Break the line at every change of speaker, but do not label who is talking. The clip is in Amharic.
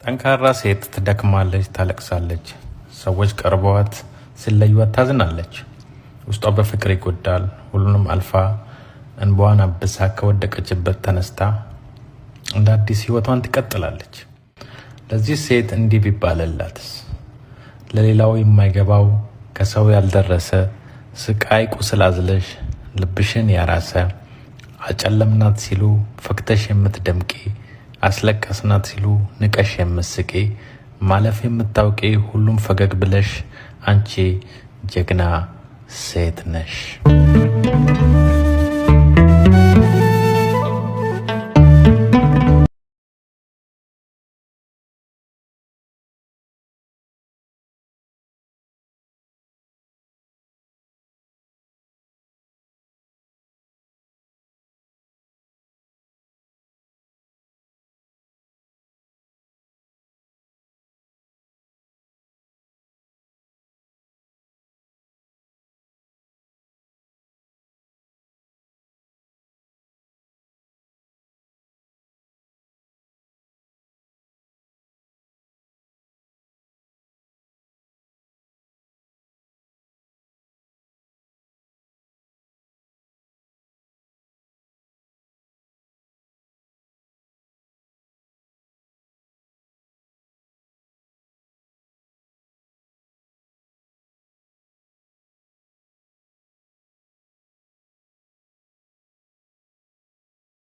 ጠንካራ ሴት ትደክማለች፣ ታለቅሳለች። ሰዎች ቀርበዋት ሲለዩዋት ታዝናለች። ውስጧ በፍቅር ይጎዳል። ሁሉንም አልፋ እንባዋን አብሳ ከወደቀችበት ተነስታ እንደ አዲስ ህይወቷን ትቀጥላለች። ለዚህ ሴት እንዲህ ቢባልላትስ? ለሌላው የማይገባው ከሰው ያልደረሰ ስቃይ ቁስል አዝለሽ ልብሽን ያራሰ አጨለምናት ሲሉ ፈክተሽ የምትደምቂ አስለቀስናት ሲሉ ንቀሽ የምትስቂ ማለፍ የምታውቂ ሁሉም ፈገግ ብለሽ አንቺ ጀግና ሴት ነሽ።